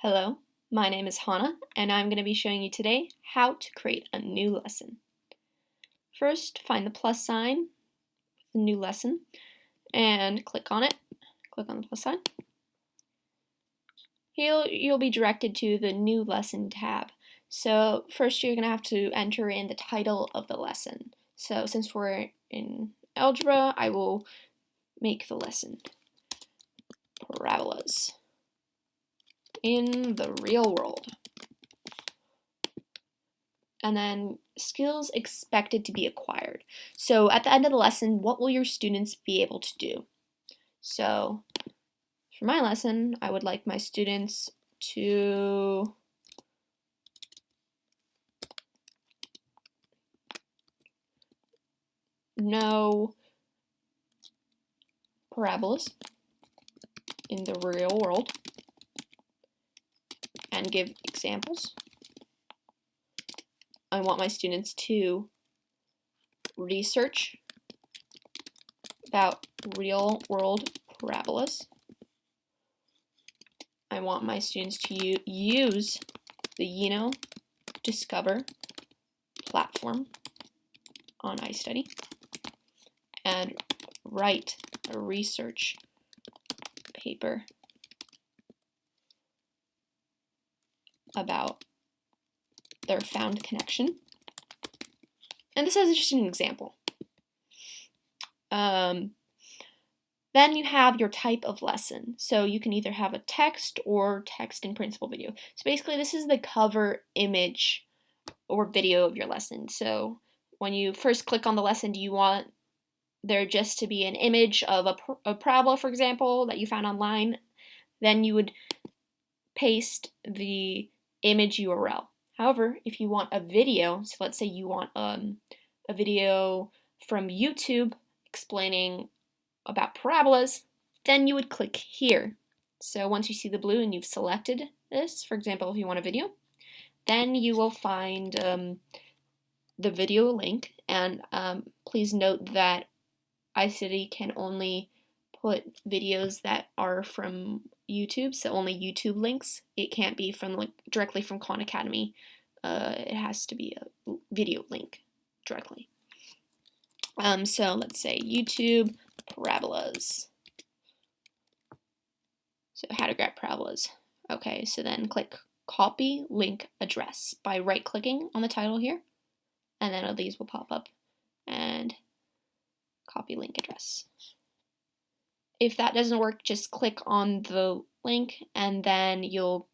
Hello, my name is Hannah, and I'm going to be showing you today how to create a new lesson. First, find the plus sign, the new lesson, and click on it. Click on the plus sign. You'll be directed to the new lesson tab. So first you're going to have to enter in the title of the lesson. So since we're in algebra, I will make the lesson Parabolas in the real world. And then skills expected to be acquired. So at the end of the lesson, what will your students be able to do? So for my lesson, I would like my students to know parabolas in the real world and give examples. I want my students to research about real world parabolas. I want my students to use the Discover platform on iStudy and write a research paper about their found connection. And this is just an example. Then you have your type of lesson. So you can either have a text or text in principal video. So basically this is the cover image or video of your lesson. So when you first click on the lesson, do you want there just to be an image of a parabola, for example, that you found online? Then you would paste the image URL. However, if you want a video, so let's say you want a video from YouTube explaining about parabolas, then you would click here. So once you see the blue and you've selected this, for example, if you want a video, then you will find the video link, and please note that iStudy can only put videos that are from YouTube, so only YouTube links. It can't be from directly from Khan Academy. It has to be a video link directly. So let's say YouTube parabolas. So how to grab parabolas. Okay, so then click copy link address by right-clicking on the title here, and then these will pop up and copy link address. If that doesn't work, just click on the link and then you'll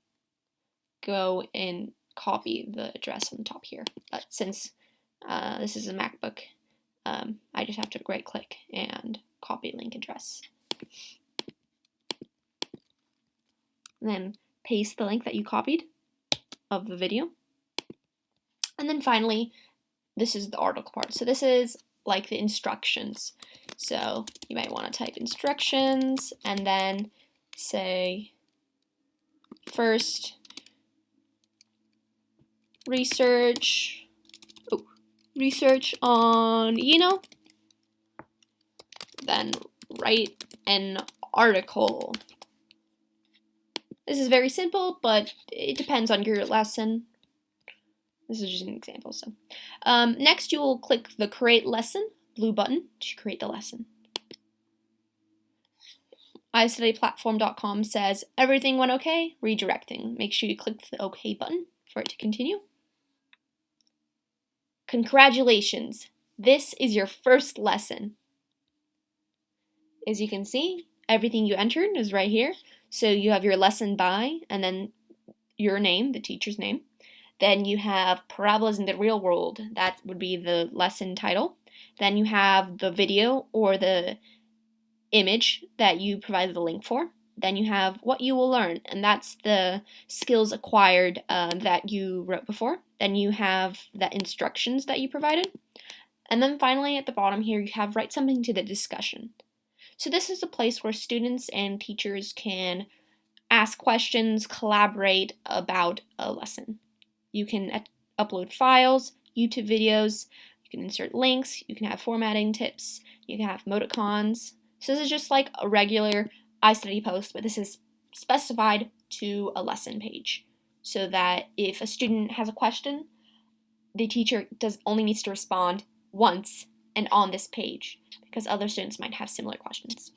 go and copy the address on the top here. But since this is a MacBook, I just have to right click and copy link address. And then paste the link that you copied of the video. And then finally, this is the article part. So this is like the instructions. So you might want to type instructions and then say first research on then write an article. This is very simple, but it depends on your lesson. This is just an example. So next you will click the create lesson blue button to create the lesson. iStudyPlatform.com says everything went okay, redirecting. Make sure you click the OK button for it to continue. Congratulations, this is your first lesson. As you can see, everything you entered is right here. So you have your lesson by, and then your name, the teacher's name. Then you have parabolas in the real world. That would be the lesson title. Then you have the video or the image that you provided the link for. Then you have what you will learn, and that's the skills acquired that you wrote before. Then you have the instructions that you provided. And then finally at the bottom here you have write something to the discussion. So this is a place where students and teachers can ask questions, collaborate about a lesson. You can upload files, YouTube videos, you can insert links, you can have formatting tips, you can have emoticons. So this is just like a regular iStudy post, but this is specified to a lesson page so that if a student has a question, the teacher only needs to respond once and on this page because other students might have similar questions.